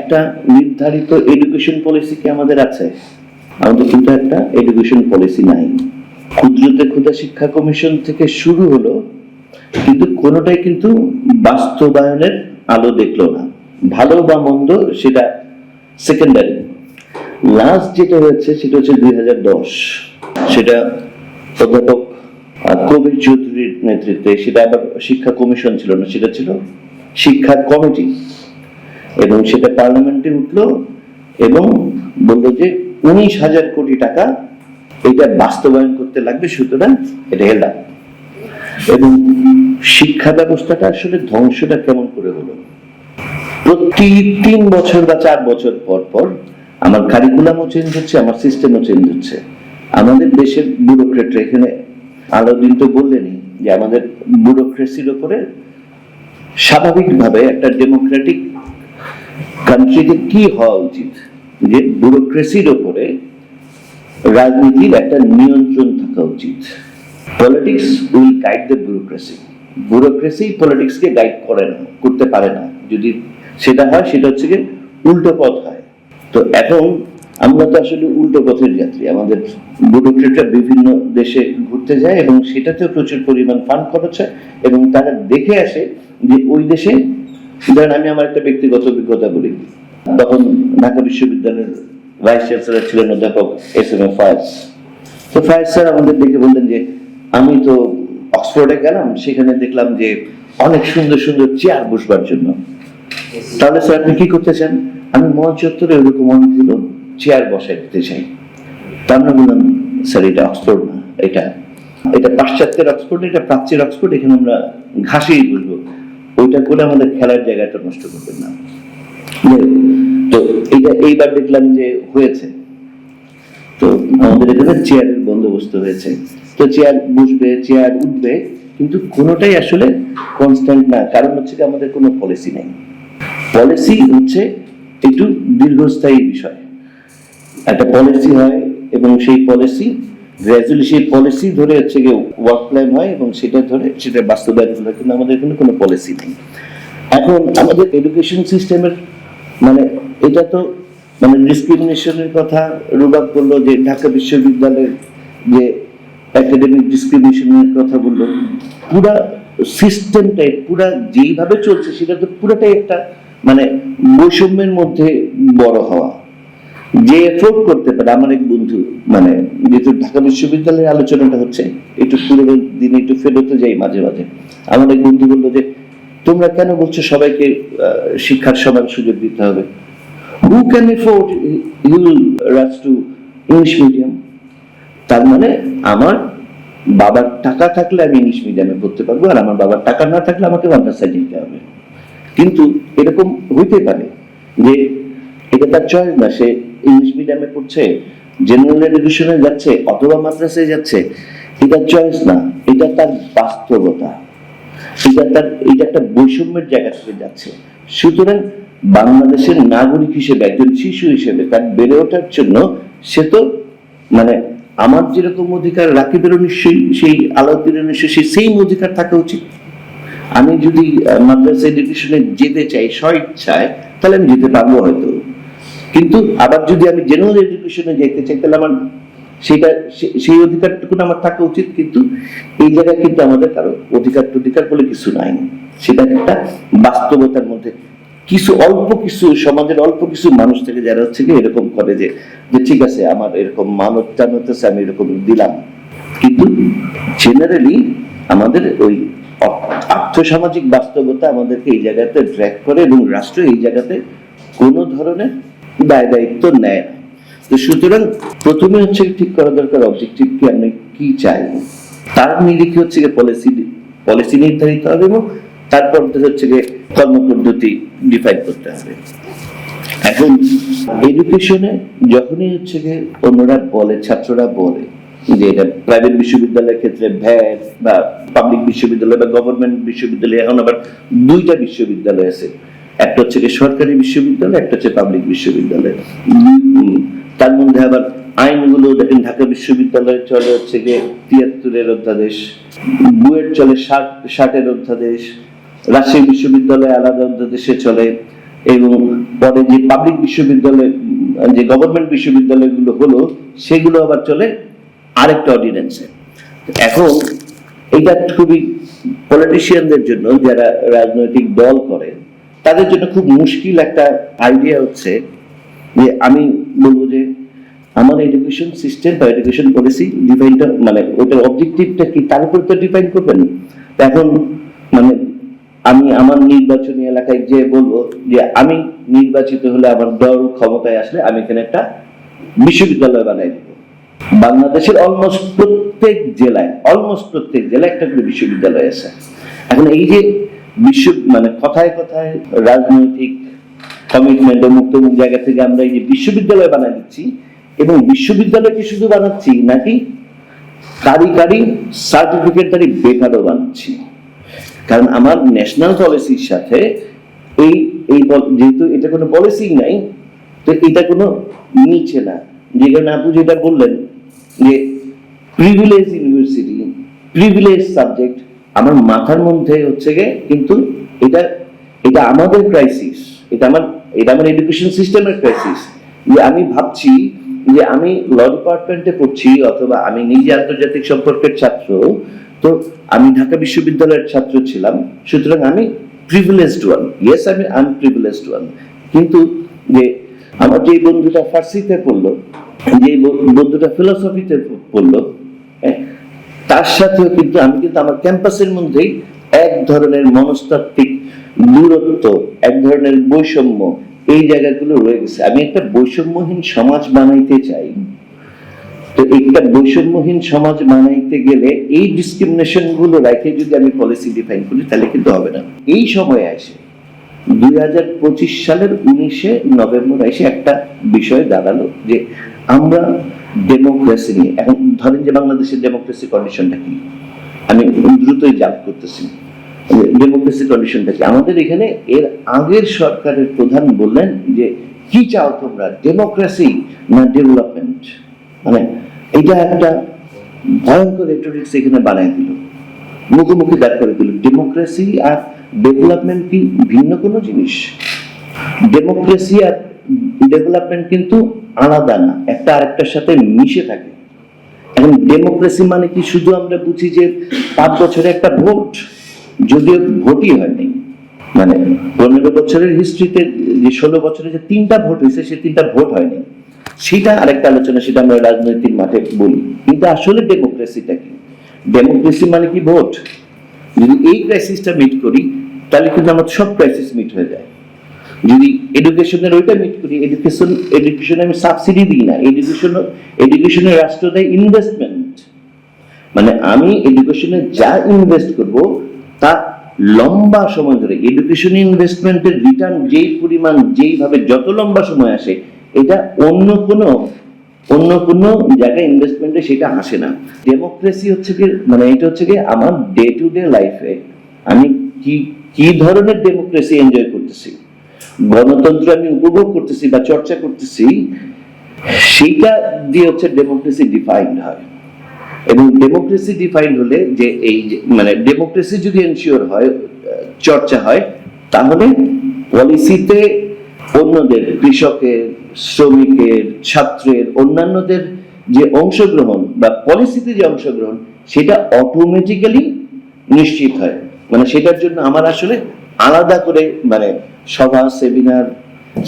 একটা নির্ধারিত education policy কি আমাদের আছে? আমাদের কিন্তু একটা এডুকেশন পলিসি নাই। ক্ষুদ্রতে ক্ষুধা শিক্ষা কমিশন থেকে শুরু হলো, কিন্তু কোনোটাই কিন্তু বাস্তবায়নের আলো দেখলো না। ভালো বা মন্দ সেটা সেকেন্ডারি। লাস্ট যেটা হয়েছে সেটা হচ্ছে 2010, সেটা অধ্যাপক কবির চৌধুরীর নেতৃত্বে, সেটা আবার শিক্ষা কমিশন ছিল না, সেটা ছিল শিক্ষা কমিটি, এবং সেটা পার্লামেন্টে উঠলো এবং বললো যে 19,000 কোটি টাকা এটা বাস্তবায়ন করতে লাগবে, সুতরাং এটা হেল্ড আপ। এবং শিক্ষা ব্যবস্থাটা আসলে ধ্বংসটা কেমন করে হলো? প্রতি 3 বছর বা 4 বছর পর পর আমার কারিকুলামও চেঞ্জ হচ্ছে, আমার সিস্টেমও চেঞ্জ হচ্ছে। আমাদের দেশের ব্যুরোক্রেটরা, এখানে আলাউদ্দিন তো বললেনই যে আমাদের ব্যুরোক্রেসির উপরে স্বাভাবিকভাবে একটা ডেমোক্রেটিক কান্ট্রিতে কি হওয়া উচিত, যে ব্যুরোক্রেসির উপরে রাজনীতির একটা নিয়ন্ত্রণ থাকা উচিত। Politics will guide the bureaucracy, bureaucracy পলিটিক্সকে গাইড করে না, করতে পারে না। যদি সেটা হয় সেটা হচ্ছে কি উল্টো পথ হয়। তো এখন আমরা তো আসলে উল্টো পথের যাত্রী। আমাদের ব্যুরোক্রেটরা বিভিন্ন দেশে ঘুরতে যায় এবং সেটাতেও প্রচুর পরিমাণ ফান্ড খরচ হয়, এবং তারা দেখে আসে যে ওই দেশে, ধরেন আমি আমার একটা ব্যক্তিগত অভিজ্ঞতা বলি, তখন ঢাকা বিশ্ববিদ্যালয়ের ভাইস চ্যান্সেলর ছিলেন অধ্যাপক এস.এম. ফায়েজ। তো ফায়েজ স্যার আমাদের দেখে বললেন যে আমি তো অক্সফোর্ডে গেলাম, সেখানে দেখলাম যে অনেক সুন্দর সুন্দর চেয়ার বসবার জন্য। তাহলে স্যার আপনি কি করতে চান? আমি মঞ্চ চত্বরে ওইরকম অনেকগুলো চেয়ার বসাই দিতে চাই। তা আমরা বললাম স্যার এটা অক্সফোর্ড না, এটা পাশ্চাত্যের অক্সফোর্ড, এটা প্রাচ্যের অক্সফোর্ড, এখানে আমরা ঘাসেই বসবো, ওইটা করে আমাদের খেলার জায়গাটা নষ্ট করবেন না। তো এটা এইবার দেখলাম যে হয়েছে, তো আমাদের এখানে চেয়ারের বন্দোবস্ত হয়েছে। তো চেয়ার বসবে, চেয়ার উঠবে, কিন্তু কোনোটাই আসলে কনস্ট্যান্ট না। কারণ হচ্ছে কি আমাদের কোনো পলিসি নেই। পলিসি হচ্ছে একটু দীর্ঘস্থায়ী বিষয়। একটা পলিসি হয় এবং সেই পলিসি গ্র্যাজুয়ালি, সেই পলিসি ধরে হচ্ছে গিয়ে ওয়ার্ক প্ল্যান হয় এবং সেটা ধরে সেটা বাস্তবায়ন হয়, কিন্তু আমাদের এখানে কোনো পলিসি নেই। এখন আমাদের এডুকেশন সিস্টেমের মানে এটা তো মানে ডিসক্রিমিনেশনের কথা রুবাব বললো, যে ঢাকা বিশ্ববিদ্যালয়ের যে একাডেমিক ডিসক্রিমিনেশনের কথা বললো, পুরা সিস্টেমটাই পুরা যেইভাবে চলছে সেটা তো পুরোটাই একটা মানে বৈষম্যের মধ্যে বড় হওয়া। যে এফোর্ড করতে পারে, আমার এক বন্ধু, মানে যেহেতু ঢাকা বিশ্ববিদ্যালয়ের আলোচনাটা হচ্ছে, একটু পুরোনো দিনে একটু ফেরতে যাই মাঝে মাঝে, আমার এক বন্ধু বললো যে তোমরা কেন বলছো সবাইকে শিক্ষার সমান সুযোগ দিতে হবে? Who can afford you rush to English medium? তার মানে আমার বাবার টাকা থাকলে আমি ইংলিশ মিডিয়ামে পড়তে পারবো, আর আমার বাবার টাকা না থাকলে আমাকে মাদ্রাসায় যেতে হবে। কিন্তু এরকম হইতে পারে যে এটা তার চয়েস না, সে ইংলিশ মিডিয়ামে পড়ছে, জেনারেল এডুকেশনে যাচ্ছে অথবা মাদ্রাসায় যাচ্ছে, এটা চয়েস না, এটা তার বাস্তবতা, এটা একটা বৈষম্যের জায়গা থেকে যাচ্ছে। সুতরাং বাংলাদেশের নাগরিক হিসেবে, একজন শিশু হিসেবে তার বেড়ে ওঠার জন্য সে তো মানে আমার যেরকম অধিকার, রাকিবেরও নিশ্চয়ই, সেই আলাউদ্দিনের নিশ্চয়ই সেই অধিকার থাকা উচিত। আমি যদি মাদ্রাসা এডুকেশনে যেতে চাই স্বইচ্ছায়, তাহলে আমি যেতে পারবো হয়তো, কিন্তু আবার যদি আমি জেনারেল এডুকেশনে যেতে চাই, তাহলে আমার সেটা সেই অধিকারটুকু আমার থাকা উচিত। কিন্তু এই জায়গায় কিন্তু আমাদের কারো অধিকার বলে কিছু নাই। সেটা একটা বাস্তবতার মধ্যে কিছু অল্প কিছু সমাজের অল্প কিছু মানুষ থেকে যারা হচ্ছে কি এরকম করে যে ঠিক আছে আমার এরকম মানত টানতেছে, আমি এরকম দিলাম। কিন্তু জেনারেলি আমাদের ওই আর্থসামাজিক বাস্তবতা আমাদেরকে এই জায়গাতে ড্র্যাগ করে, এবং রাষ্ট্র এই জায়গাতে কোনো ধরনের দায় দায়িত্ব নেয় না। তো সুতরাং প্রথমে হচ্ছে ঠিক করা দরকার অবজেক্টিভ কি, আমরা কি চাই, তার নিরিখে হচ্ছে পলিসি নির্ধারিত হবে, এবং তারপর হচ্ছে গিয়ে কর্মপদ্ধতি ডিফাইন করতে হবে। এখন এডুকেশনে যখনই হচ্ছে গিয়ে অন্যরা বলে, ছাত্ররা বলে যে এটা প্রাইভেট বিশ্ববিদ্যালয়ের ক্ষেত্রে ভ্যাট, বা পাবলিক বিশ্ববিদ্যালয় বা গভর্নমেন্ট বিশ্ববিদ্যালয়, এখন আবার দুইটা বিশ্ববিদ্যালয় আছে, একটা হচ্ছে সরকারি বিশ্ববিদ্যালয়, একটা হচ্ছে পাবলিক বিশ্ববিদ্যালয়। তার মধ্যে আবার আইনগুলো দেখেন, ঢাকা বিশ্ববিদ্যালয়ে চলে হচ্ছে গিয়ে 73-এর অধ্যাদেশ, বুয়েট চলে 60-এর অধ্যাদেশ, রাজশাহী বিশ্ববিদ্যালয়ে আলাদা অধ্যাদেশে চলে, এবং পরে যে পাবলিক বিশ্ববিদ্যালয়, যে গভর্নমেন্ট বিশ্ববিদ্যালয়গুলো হলো, সেগুলো আবার চলে আরেকটা অর্ডিন্যান্সে। এখন এটা খুবই পলিটিশিয়ানদের জন্য, যারা রাজনৈতিক দল করে, তাদের জন্য খুব মুশকিল একটা আইডিয়া হচ্ছে যে আমি বলবো যে আমার এডুকেশন সিস্টেম বা এডুকেশন পলিসি ডিফাইনটা, মানে ওটার অবজেক্টিভটা কি, তার উপর তো ডিফাইন করবেন। এখন মানে আমি আমার নির্বাচনী এলাকায় যে বলবো যে আমি নির্বাচিত হলে, আমার দল ক্ষমতায় আসলে আমি এখানে একটা বিশ্ববিদ্যালয় বানাই দেবো। বাংলাদেশের অলমোস্ট প্রত্যেক জেলায় একটা করে বিশ্ববিদ্যালয় আছে। এখন এই যে মানে কথায় কথায় রাজনৈতিক কমিটমেন্ট ও মুক্তমুখ জায়গা থেকে আমরা এই যে বিশ্ববিদ্যালয় বানাই দিচ্ছি, এবং বিশ্ববিদ্যালয়কে শুধু বানাচ্ছি নাকি কারি সার্টিফিকেটধারী বেকারও বানাচ্ছি। কারণ আমার ন্যাশনাল পলিসির সাথে এই যেহেতু এটা কোনো পলিসি নাই, তো এটা কোনো মিলছে না। যে কারণে আপনি যেটা বললেন যে প্রিভিলেজ ইউনিভার্সিটি, প্রিভিলেজ সাবজেক্ট, আমার মাথার মধ্যে হচ্ছে গিয়ে কিন্তু এটা আমাদের ক্রাইসিস, এটা আমার এডুকেশন সিস্টেমের ক্রাইসিস। যে আমি ভাবছি যে আমি ল ডিপার্টমেন্টে পড়ছি, অথবা আমি নিজে আন্তর্জাতিক সম্পর্কের ছাত্র, তো আমি ঢাকা বিশ্ববিদ্যালয়ের ছাত্র ছিলাম, সুতরাং আমি প্রিভিলেজড ওয়ান। ইয়েস, আমি আনপ্রিভিলেজড ওয়ান। কিন্তু যে আমার যে বন্ধুটা ফার্সিতে পড়লো, যে বন্ধুটা ফিলোসফিতে পড়লো, তার সাথেও কিন্তু আমি কিন্তু আমার ক্যাম্পাসের মধ্যেই এক ধরনের মনস্তাত্ত্বিক দূরত্ব, এক ধরনের বৈষম্য, এই জায়গাগুলো রয়ে গেছে। আমি একটা বৈষম্যহীন সমাজ বানাইতে চাই। তো একটা বৈষম্যহীন সমাজ বানাইতে গেলে এই ডিসক্রিমিনেশন গুলো রেখে যদি আমি পলিসি ডিফাইন করি, তাহলে কিন্তু হবে না। এই সময় আসে 2025 সালের 19শে নভেম্বর এসে একটা বিষয় দাঁড়ালো যে আমরা ডেমোক্রেসি নিয়ে, এখন ধরেন যে বাংলাদেশের ডেমোক্রেসি কন্ডিশনটা কি, আমি দ্রুতই জাম্প করতেছি। ডেমোক্রেসি কন্ডিশনটা কি আমাদের এখানে? এর আগের সরকারের প্রধান বললেন যে কি চাও তোমরা, ডেমোক্রেসি না ডেভেলপমেন্ট? মানে এটা একটা ভয়ঙ্কর রেটরিক্স এখানে বানাই দিল, মুখোমুখি দাঁড় করে দিল। ডেমোক্রেসি আর ডেভেলপমেন্ট কি ভিন্ন কোনো জিনিস? ডেমোক্রেসি আর ডেভেলপমেন্ট কিন্তু আলাদা না, একটা আরেকটার সাথে মিশে থাকে। এখন ডেমোক্রেসি মানে কি শুধু আমরা বুঝি যে 5 বছরে একটা ভোট, যদিও ভোটই হয়নি, মানে 15 বছরের হিস্ট্রিতে যে 16 বছরে যে 3টা ভোট হয়েছে, সেই 3টা ভোট হয়নি, সেটা আরেকটা আলোচনা, সেটা আমরা রাজনৈতিক মাঠে বলি। কিন্তু আসলে ডেমোক্রেসিটা কি? ডেমোক্রেসি মানে কি ভোট? যদি এই ক্রাইসিসটা মিট করি, তাহলে কিন্তু আমার সব ক্রাইসিস মিট হয়ে যায়। যদি এডুকেশনের ওইটা মিট করি, এডুকেশনে আমি সাবসিডি দিই না, এডুকেশনে রাষ্ট্র দেয় ইনভেস্টমেন্ট। মানে আমি এডুকেশনে যা ইনভেস্ট করব তা লম্বা সময় ধরে, এডুকেশন ইনভেস্টমেন্টের রিটার্ন যেই পরিমাণ, যেইভাবে যত লম্বা সময় আসে, এটা অন্য কোনো জায়গায় ইনভেস্টমেন্টে সেটা আসে না। ডেমোক্রেসি হচ্ছে কি, মানে এটা হচ্ছে কি আমার ডে টু ডে লাইফে আমি কি ধরনের ডেমোক্রেসি এনজয় করতেছি, গণতন্ত্র আমি উপভোগ করতেছি বা চর্চা করতেছি, সেইটা দিয়ে হচ্ছে ডেমোক্রেসি ডিফাইন্ড হয়। এবং ডেমোক্রেসি ডিফাইন্ড হলে যে এই মানে ডেমোক্রেসি যদি এনশিওর হয়, চর্চা হয়, তাহলে পলিসিতে অন্যদের, কৃষকের, শ্রমিকের, ছাত্রের, অন্যান্যদের যে অংশগ্রহণ বা পলিসিতে যে অংশগ্রহণ, সেটা অটোমেটিক্যালি নিশ্চিত হয়। মানে সেটার জন্য আমার আসলে আলাদা করে মানে সভা, সেমিনার,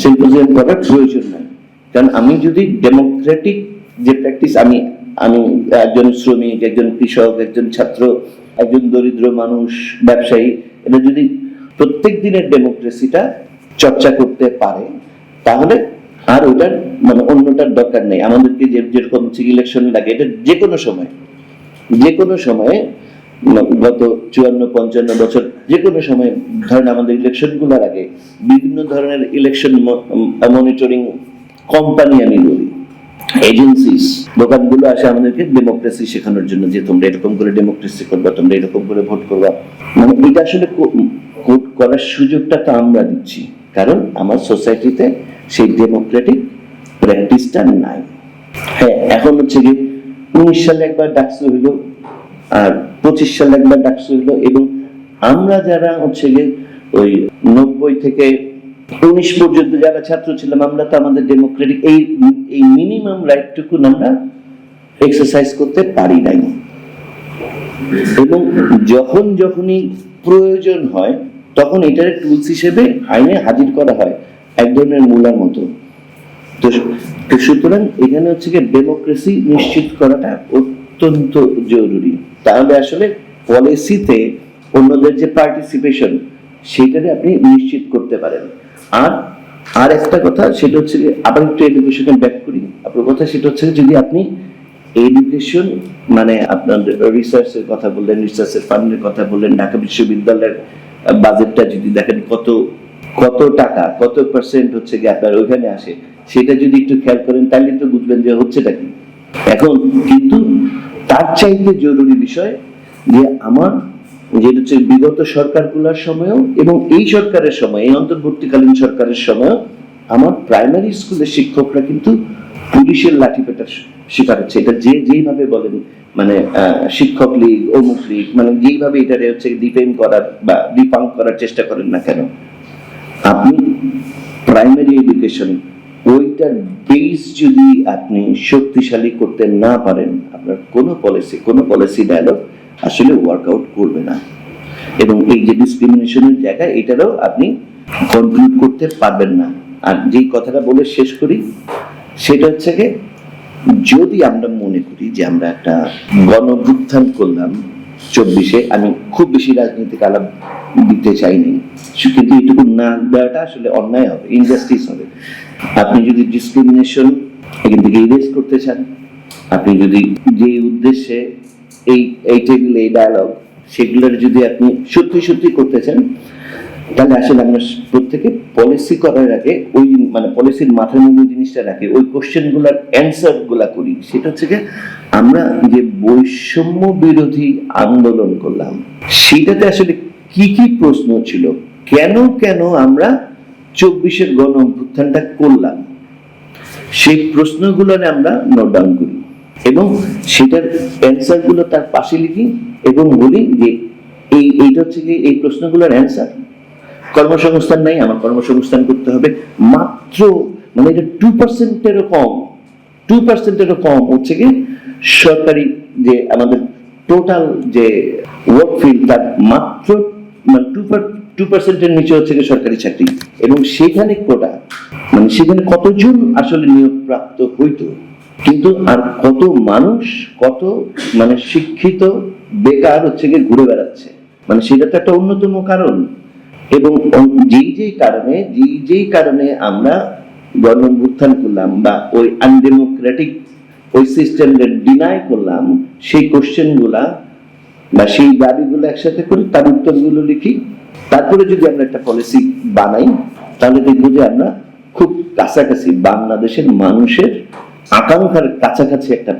সিম্পোজিয়াম করার প্রয়োজন নাই। কারণ আমি যদি ডেমোক্রেটিক যে প্র্যাকটিস, আমি একজন শ্রমিক, একজন কৃষক, একজন ছাত্র, একজন দরিদ্র মানুষ, ব্যবসায়ী, এটা যদি প্রত্যেক দিনের ডেমোক্রেসিটা চর্চা করতে পারে, তাহলে আর ওটার মানে অন্যটার দরকার নেই। আমাদেরকে যেরকম ইলেকশন লাগে, এটা যে কোনো সময়ে গত 54-55 বছর যে কোনো সময়, ধরেন আমাদের ইলেকশন গুলোর আগে বিভিন্ন ধরনের ইলেকশন মনিটরিং কোম্পানি, আমি বলি এজেন্সিস, দোকানগুলো আসে আমাদেরকে ডেমোক্রেসি শেখানোর জন্য, যে তোমরা এরকম করে ডেমোক্রেসি করবা, তোমরা এরকম করে ভোট করবা। মানে এটা আসলে করার সুযোগটা তো আমরা দিচ্ছি, কারণ আমার সোসাইটিতে সেই ডেমোক্রেটিক প্র্যাকটিসটা নাই। হ্যাঁ, এখন হচ্ছে কি 19 সালে একবার ডাকসু হইলো, আর 25 সালে একবার ডাকসু হইলো, এবং আমরা যারা হচ্ছে গিয়ে ওই 90 থেকে 19 পর্যন্ত যারা ছাত্র ছিলাম আমরা তো আমাদের ডেমোক্রেটিক এই মিনিমাম রাইটটুকু আমরা এক্সারসাইজ করতে পারি নাই, এবং যখনই প্রয়োজন হয় তখন এটার টুলস হিসেবে আইনে হাজির করা হয় এক ধরনের মূলার মতো। তো সুতরাং এখানে হচ্ছে কি ডেমোক্রেসি নিশ্চিত করাটা অত্যন্ত জরুরি, তাহলে আসলে পলিসিতে অন্যদের যে পার্টিসিপেশন সেটারে আপনি নিশ্চিত করতে পারেন। আর একটা কথা সেটা হচ্ছে আবার একটু এডুকেশনে ব্যাক করি আপনার কথা, সেটা হচ্ছে যদি আপনি এডুকেশন মানে আপনার রিসার্চের কথা বললেন, রিসার্চের ফান্ডের কথা বললেন, ঢাকা বিশ্ববিদ্যালয়ের বাজেটটা যদি দেখেন কত টাকা কত পার্সেন্ট হচ্ছে কি আপনার ওইখানে আসে, সেটা যদি একটু খেয়াল করেন তাহলে তো বুঝবেন যে হচ্ছেটা কি। এখন কিন্তু তার চাইতে জরুরি বিষয় যে আমার যেটা হচ্ছে বিগত সরকারগুলোর সময়ও এবং এই সরকারের সময়, এই অন্তর্বর্তীকালীন সরকারের সময়ও আমার প্রাইমারি স্কুলের শিক্ষকরা কিন্তু পুলিশের লাঠিপেটার শিকার হচ্ছে। এটা যেইভাবে বলেন মানে শিক্ষক লীগ অমুক লীগ মানে যেইভাবে এটা হচ্ছে ডিফেন্ড করার বা ডিফাঙ্ক করার চেষ্টা করেন না কেন, আপনি প্রাইমারি এডুকেশন ওইটার বেস যদি আপনি শক্তিশালী করতে না পারেন, আপনার কোনো পলিসি ডায়ালগ আসলে ওয়ার্কআউট করবে না, এবং এই যে ডিসক্রিমিনেশনের জায়গায় এটারও আপনি কন্ট্রিবিউট করতে পারবেন না। আর যেই কথাটা বলে শেষ করি সেটা হচ্ছে যে যদি আমরা মনে করি যে আমরা একটা গণঅভ্যুত্থান করলাম 24-এ, আমি খুব বেশি রাজনৈতিক আলাপ দিতে চাইনি, কিন্তু এটুকু না দেওয়াটা আসলে অন্যায় হবে, ইনজাস্টিস হবে। আপনি যদি ডিসক্রিমিনেশন এখান থেকে ইরেজ করতে চান, আপনি যদি যে উদ্দেশ্যে এই টেবিলে এই ডায়ালগ সেগুলোর যদি আপনি সত্যি করতে চান, তাহলে আসলে আমরা প্রত্যেকে পলিসি করার আগে ওই মানে পলিসির মাথার মধ্যে জিনিসটা রাখি, ওই কোশ্চেন গুলার অ্যান্সার গুলা করি। সেটা হচ্ছে যে আমরা যে বৈষম্য বিরোধী আন্দোলন করলাম সেটাতে আসলে কি প্রশ্ন ছিল, কেন আমরা 24-এর গণ অভ্যুত্থানটা করলাম, সেই প্রশ্নগুলো আমরা নোট ডাউন করি এবং সেটার অ্যান্সার গুলো তার পাশে লিখি এবং বলি যে এইটা হচ্ছে যে এই প্রশ্নগুলোর অ্যান্সার। কর্মসংস্থান নাই, আমার কর্মসংস্থান করতে হবে মাত্র মানে এটা 2%-এরও কম হচ্ছে কি সরকারি যে আমাদের টোটাল যে ওয়ার্ক ফিল্ড তার মাত্র মানে 2%-এর নিচে হচ্ছে কি সরকারি চাকরি, এবং সেখানে কোটা মানে সেখানে কতজন আসলে নিয়োগ প্রাপ্ত হইতো, কিন্তু আর কত মানুষ কত মানে শিক্ষিত বেকার হচ্ছে গিয়ে ঘুরে বেড়াচ্ছে, মানে সেটা তো একটা অন্যতম কারণ। এবং যেই কারণে আমরা গণ অভ্যুত্থান করলাম বা ওই আনডেমোক্রেটিক ওই সিস্টেমকে ডিনাই করলাম, সেই কোশ্চেন গুলা বা সেই দাবিগুলো একসাথে করি, তার উত্তরগুলো লিখি, তারপরে যদি আমরা একটা পলিসি বানাই তাহলে দেখবো যে আমরা খুব কাছাকাছি বাংলাদেশের মানুষের আকাঙ্ক্ষার কাছাকাছি একটা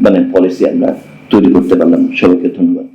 মানে পলিসি আমরা তৈরি করতে পারলাম। সবাইকে ধন্যবাদ।